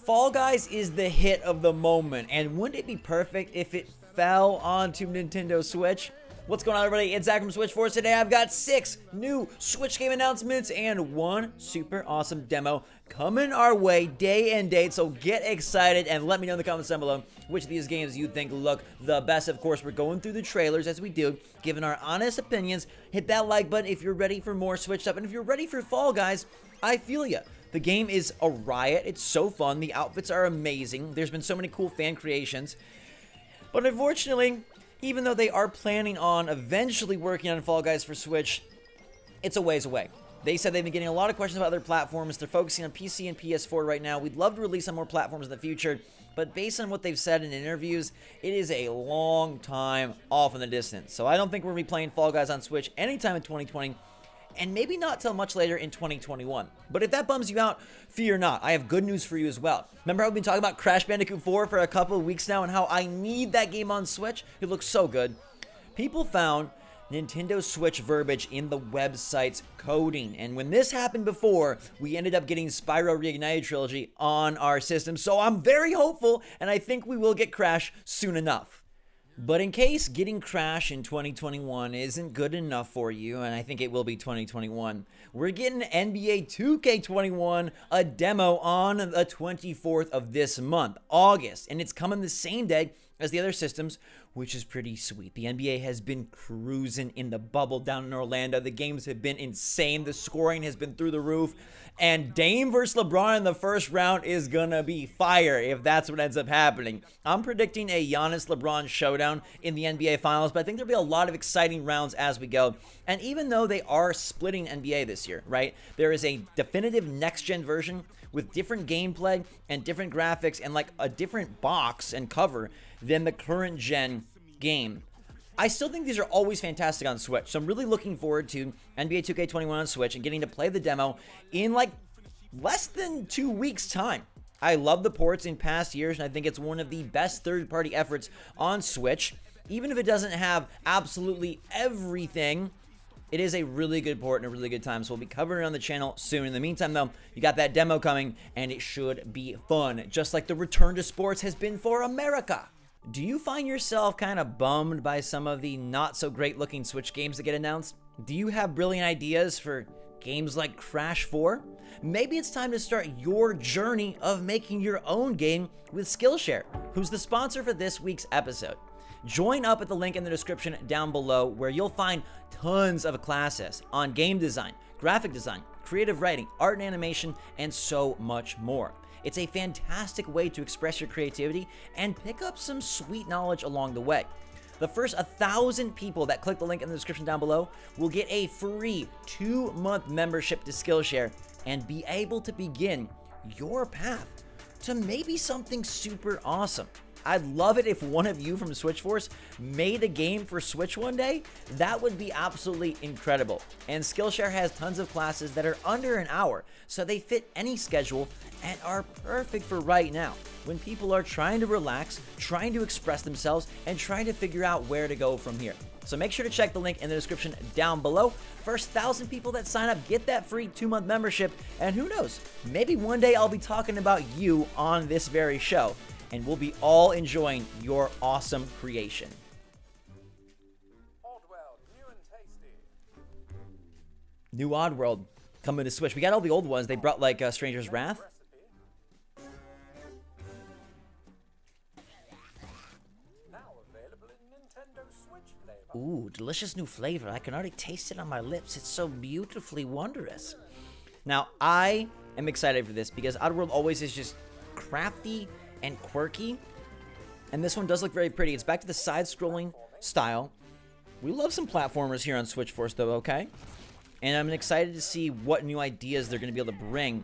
Fall Guys is the hit of the moment, and wouldn't it be perfect if it fell onto Nintendo Switch? What's going on, everybody? It's Zach from SwitchForce. Today I've got 6 new Switch game announcements and 1 super awesome demo coming our way day and date, so get excited and let me know in the comments down below which of these games you think look the best. Of course, we're going through the trailers as we do, giving our honest opinions. Hit that like button if you're ready for more Switch stuff, and if you're ready for Fall Guys, I feel ya. The game is a riot. It's so fun. The outfits are amazing. There's been so many cool fan creations. But unfortunately, even though they are planning on eventually working on Fall Guys for Switch, it's a ways away. They said they've been getting a lot of questions about other platforms. They're focusing on PC and PS4 right now. We'd love to release on more platforms in the future, but based on what they've said in interviews, it is a long time off in the distance. So I don't think we're going to be playing Fall Guys on Switch anytime in 2020. And maybe not till much later in 2021. But if that bums you out, fear not. I have good news for you as well. Remember how we've been talking about Crash Bandicoot 4 for a couple of weeks now and how I need that game on Switch? It looks so good. People found Nintendo Switch verbiage in the website's coding. And when this happened before, we ended up getting Spyro Reignited Trilogy on our system. So I'm very hopeful, and I think we will get Crash soon enough. But in case getting Crash in 2021 isn't good enough for you, and I think it will be 2021, we're getting NBA 2K21, a demo on the 24th of this month, August, and it's coming the same day as the other systems, which is pretty sweet. The NBA has been cruising in the bubble down in Orlando. The games have been insane. The scoring has been through the roof. And Dame versus LeBron in the first round is going to be fire if that's what ends up happening. I'm predicting a Giannis-LeBron showdown in the NBA Finals, but I think there'll be a lot of exciting rounds as we go. And even though they are splitting NBA this year, right, there is a definitive next-gen version with different gameplay and different graphics and like a different box and cover than the current gen game. I still think these are always fantastic on Switch, so I'm really looking forward to NBA 2K21 on Switch and getting to play the demo in like less than 2 weeks' time. I love the ports in past years, and I think it's one of the best third-party efforts on Switch. Even if it doesn't have absolutely everything, it is a really good port and a really good time, so we'll be covering it on the channel soon. In the meantime, though, you got that demo coming, and it should be fun, just like the return to sports has been for America. Do you find yourself kind of bummed by some of the not-so-great-looking Switch games that get announced? Do you have brilliant ideas for games like Crash 4? Maybe it's time to start your journey of making your own game with Skillshare, who's the sponsor for this week's episode. Join up at the link in the description down below, where you'll find tons of classes on game design, graphic design, creative writing, art and animation, and so much more. It's a fantastic way to express your creativity and pick up some sweet knowledge along the way. The first 1,000 people that click the link in the description down below will get a free 2-month membership to Skillshare and be able to begin your path to maybe something super awesome. I'd love it if one of you from SwitchForce made a game for Switch one day. That would be absolutely incredible. And Skillshare has tons of classes that are under an hour, so they fit any schedule and are perfect for right now, when people are trying to relax, trying to express themselves, and trying to figure out where to go from here. So make sure to check the link in the description down below. First 1,000 people that sign up get that free 2-month membership, and who knows, maybe one day I'll be talking about you on this very show, and we'll be all enjoying your awesome creation. Oddworld, new and tasty. New Oddworld coming to Switch. We got all the old ones. They brought like Stranger's Wrath. Now available in Nintendo Switch flavor. Ooh, delicious new flavor. I can already taste it on my lips. It's so beautifully wondrous. Now, I am excited for this because Oddworld always is just crafty and quirky, and this one does look very pretty. It's back to the side-scrolling style. We love some platformers here on SwitchForce, though, okay? And I'm excited to see what new ideas they're going to be able to bring.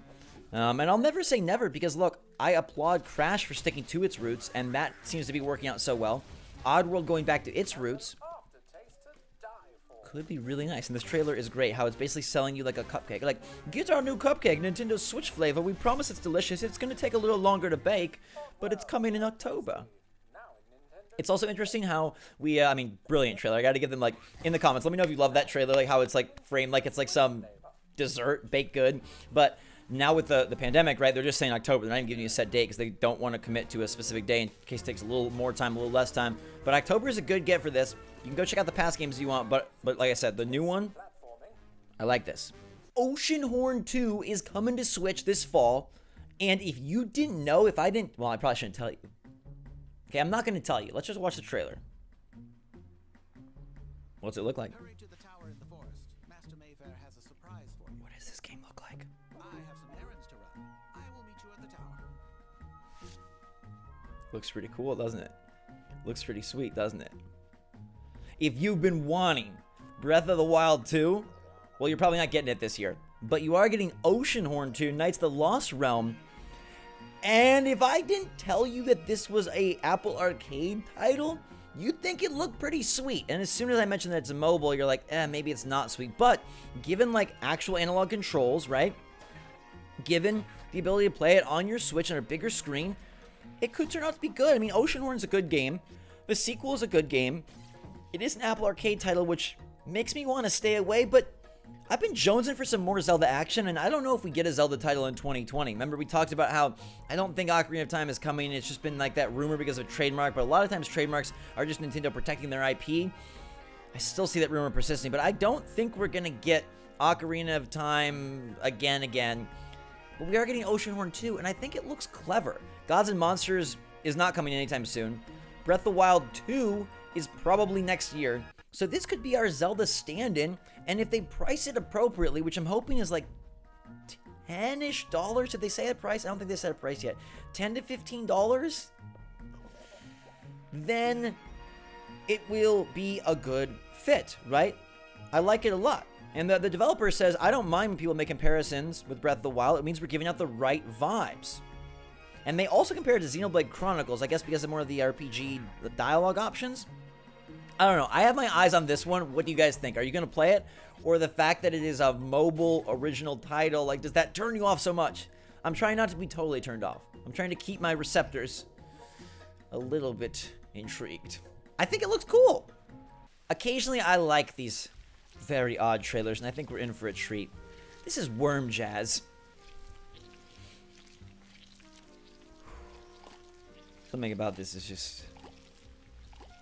And I'll never say never, because look, I applaud Crash for sticking to its roots, and that seems to be working out so well. Oddworld going back to its roots Aftertaste to die for. could be really nice, and this trailer is great, how it's basically selling you like a cupcake. Like, get our new cupcake, Nintendo Switch flavor. We promise it's delicious. It's going to take a little longer to bake, but it's coming in October. Now in Nintendo. It's also interesting how we, I mean, brilliant trailer. I got to give them, like, in the comments, let me know if you love that trailer, like how it's, like, framed like it's, like, some dessert, baked good. But Now with the pandemic, right, they're just saying October. They're not even giving you a set date because they don't want to commit to a specific day in case it takes a little more time, a little less time. But October is a good get for this. You can go check out the past games if you want, but like I said, the new one, I like this. Oceanhorn 2 is coming to Switch this fall, and if you didn't know, if I didn't, well, I probably shouldn't tell you. Okay, I'm not going to tell you. Let's just watch the trailer. What's it look like? Hurry to the tower in the forest. Master Mayfair has a surprise for you. What does this game look like? I have some errands to run. I will meet you at the tower. Looks pretty cool, doesn't it? Looks pretty sweet, doesn't it? If you've been wanting Breath of the Wild 2, well, you're probably not getting it this year. But you are getting Oceanhorn 2, Knights of the Lost Realm. And if I didn't tell you that this was a Apple Arcade title, you'd think it looked pretty sweet. And as soon as I mentioned that it's a mobile, you're like, maybe it's not sweet. But given like actual analog controls, right? Given the ability to play it on your Switch on a bigger screen, it could turn out to be good. I mean, Oceanhorn's a good game. The sequel is a good game. It is an Apple Arcade title, which makes me want to stay away, but I've been jonesing for some more Zelda action, and I don't know if we get a Zelda title in 2020. Remember, we talked about how I don't think Ocarina of Time is coming. It's just been like that rumor because of a trademark, but a lot of times trademarks are just Nintendo protecting their IP. I still see that rumor persisting, but I don't think we're going to get Ocarina of Time again. But we are getting Oceanhorn 2, and I think it looks clever. Gods and Monsters is not coming anytime soon. Breath of the Wild 2 is probably next year. So this could be our Zelda stand-in, and if they price it appropriately, which I'm hoping is like $10-ish. Did they say a price? I don't think they said a price yet. $10 to $15? Then it will be a good fit, right? I like it a lot. And the developer says, I don't mind when people make comparisons with Breath of the Wild. It means we're giving out the right vibes. And they also compare it to Xenoblade Chronicles, I guess because of more of the RPG the dialogue options. I don't know. I have my eyes on this one. What do you guys think? Are you going to play it? Or the fact that it is a mobile original title, like, does that turn you off so much? I'm trying not to be totally turned off. I'm trying to keep my receptors a little bit intrigued. I think it looks cool. Occasionally, I like these very odd trailers, and I think we're in for a treat. This is Worm Jazz. Something about this is just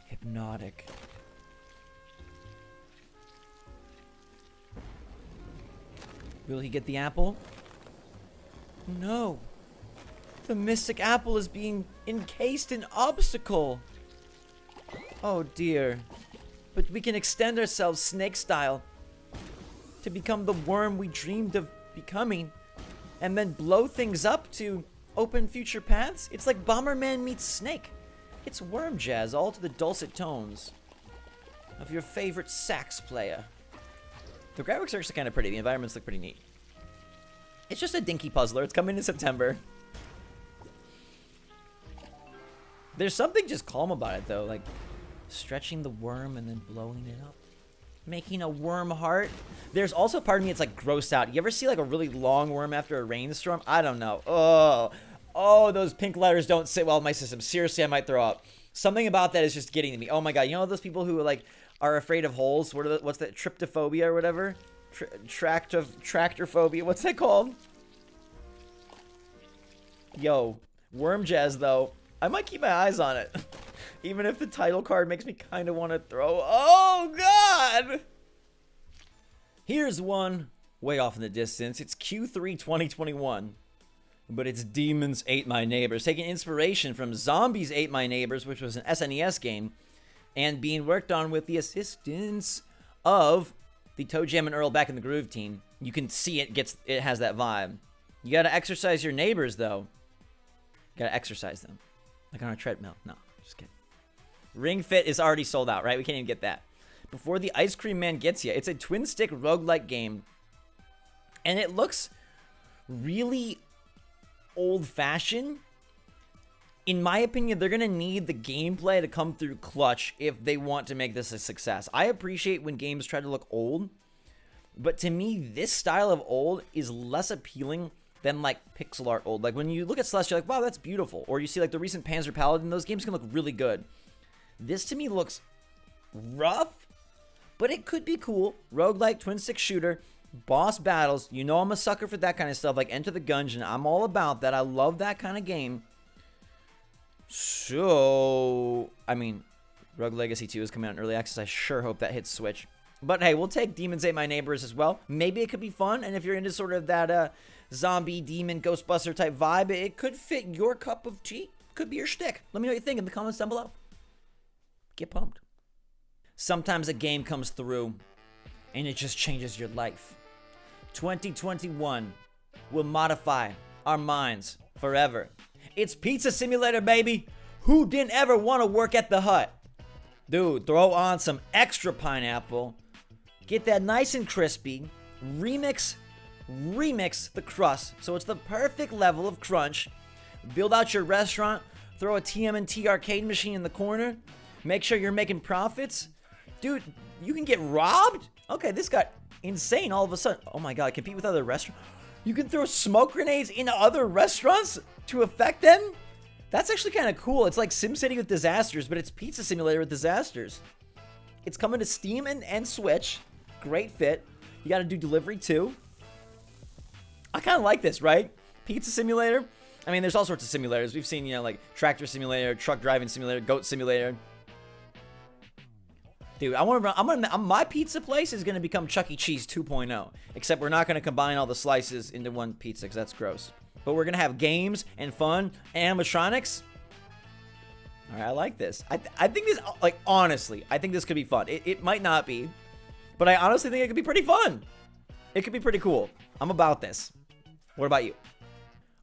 hypnotic. Will he get the apple? No. The mystic apple is being encased in obstacle. Oh dear. But we can extend ourselves snake style to become the worm we dreamed of becoming and then blow things up to open future paths. It's like Bomberman meets Snake. It's Worm Jazz, all to the dulcet tones of your favorite sax player. The graphics are actually kind of pretty. The environments look pretty neat. It's just a dinky puzzler. It's coming in September. There's something just calm about it, though. Like, stretching the worm and then blowing it up. Making a worm heart. There's also part of me that's, like, grossed out. You ever see, like, a really long worm after a rainstorm? I don't know. Oh, those pink letters don't sit well in my system. Seriously, I might throw up. Something about that is just getting to me. Oh, my God. You know those people who, like, are afraid of holes? What's that? Tryptophobia or whatever? Tractorphobia. What's that called? Yo, Worm Jazz, though. I might keep my eyes on it. Even if the title card makes me kind of want to throw. Oh, God! Here's one way off in the distance. It's Q3 2021. But it's Demons Ate My Neighbors. Taking inspiration from Zombies Ate My Neighbors, which was an SNES game. And being worked on with the assistance of the Toe Jam and Earl Back in the Groove team. You can see it has that vibe. You gotta exercise your neighbors, though. You gotta exercise them. Like on a treadmill. No, just kidding. Ring Fit is already sold out, right? We can't even get that. Before the Ice Cream Man gets you. It's a twin-stick roguelike game. And it looks really old-fashioned. In my opinion, they're going to need the gameplay to come through clutch if they want to make this a success. I appreciate when games try to look old. But to me, this style of old is less appealing than like pixel art old. Like when you look at Celeste, you're like, wow, that's beautiful. Or you see like the recent Panzer Paladin, those games can look really good. This to me looks rough, but it could be cool. Roguelike, twin stick shooter. boss battles. You know I'm a sucker for that kind of stuff, like Enter the Gungeon. I'm all about that. I love that kind of game. So, I mean, Rogue Legacy 2 is coming out in early access. I sure hope that hits Switch. But hey, we'll take Demons Ate My Neighbors as well. Maybe it could be fun, and if you're into sort of that zombie, demon, Ghostbuster type vibe, it could fit your cup of tea. Could be your shtick. Let me know what you think in the comments down below. Get pumped. Sometimes a game comes through, and it just changes your life. 2021 will modify our minds forever. It's Pizza Simulator, baby. Who didn't ever want to work at the Hut? Dude, throw on some extra pineapple. Get that nice and crispy. Remix the crust so it's the perfect level of crunch. Build out your restaurant. Throw a TMNT arcade machine in the corner. Make sure you're making profits. Dude, you can get robbed? Okay, this got insane all of a sudden. Oh my god, compete with other restaurants. You can throw smoke grenades into other restaurants to affect them? That's actually kind of cool. It's like SimCity with disasters, but it's Pizza Simulator with disasters. It's coming to Steam and Switch. Great fit. You got to do delivery too. I kind of like this, right? Pizza Simulator. I mean, there's all sorts of simulators. We've seen, you know, like Tractor Simulator, Truck Driving Simulator, Goat Simulator. Dude, my pizza place is going to become Chuck E. Cheese 2.0. Except we're not going to combine all the slices into one pizza because that's gross. But we're going to have games and fun, animatronics. All right, I like this. I think this, like, honestly, I think this could be fun. It might not be, but I honestly think it could be pretty fun. It could be pretty cool. I'm about this. What about you?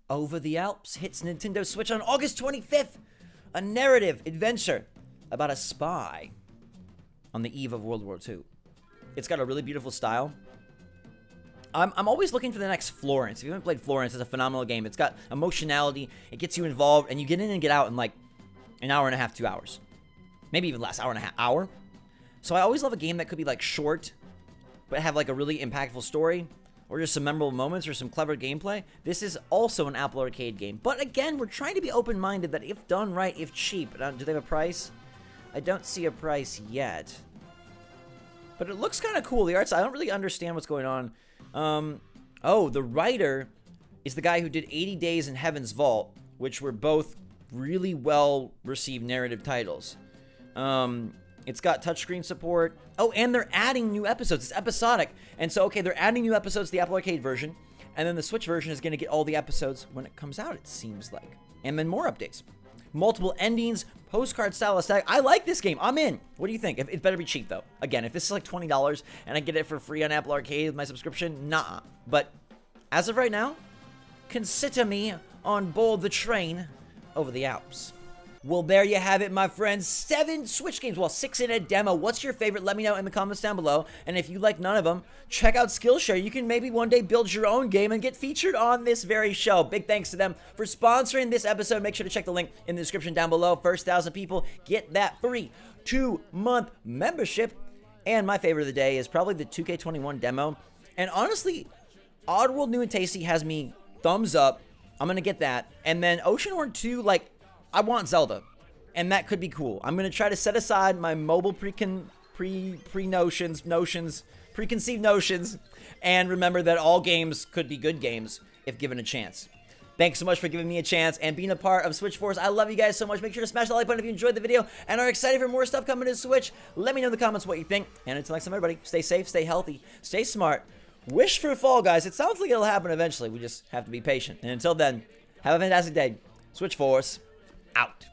Over the Alps hits Nintendo Switch on August 25th. A narrative adventure about a spy on the eve of World War II. It's got a really beautiful style. I'm always looking for the next Florence. If you haven't played Florence, it's a phenomenal game. It's got emotionality. It gets you involved, and you get in and get out in like an hour and a half, 2 hours. Maybe even less, hour. So I always love a game that could be like short, but have like a really impactful story, or just some memorable moments or some clever gameplay. This is also an Apple Arcade game. But again, we're trying to be open-minded that if done right, if cheap. Do they have a price? I don't see a price yet. But it looks kind of cool. The arts, I don't really understand what's going on. Oh, the writer is the guy who did 80 Days in Heaven's Vault, which were both really well-received narrative titles. It's got touchscreen support. Oh, and they're adding new episodes. It's episodic. And so, okay, they're adding new episodes to the Apple Arcade version, and then the Switch version is going to get all the episodes when it comes out, it seems like. And then more updates. Multiple endings, postcard style aesthetic. I like this game. I'm in. What do you think? It better be cheap, though. Again, if this is like $20 and I get it for free on Apple Arcade with my subscription, nah. But as of right now, consider me on board the train over the Alps. Well, there you have it, my friends. 7 Switch games. Well, 6 in a demo. What's your favorite? Let me know in the comments down below. And if you like none of them, check out Skillshare. You can maybe one day build your own game and get featured on this very show. Big thanks to them for sponsoring this episode. Make sure to check the link in the description down below. First 1,000 people get that free 2-month membership. And my favorite of the day is probably the 2K21 demo. And honestly, Oddworld New and Tasty has me thumbs up. I'm going to get that. And then Oceanhorn 2, like, I want Zelda, and that could be cool. I'm going to try to set aside my mobile preconceived notions, and remember that all games could be good games if given a chance. Thanks so much for giving me a chance and being a part of SwitchForce. I love you guys so much. Make sure to smash the like button if you enjoyed the video and are excited for more stuff coming to Switch. Let me know in the comments what you think. And until next time, everybody, stay safe, stay healthy, stay smart. Wish for fall, guys. It sounds like it'll happen eventually. We just have to be patient. And until then, have a fantastic day. SwitchForce out.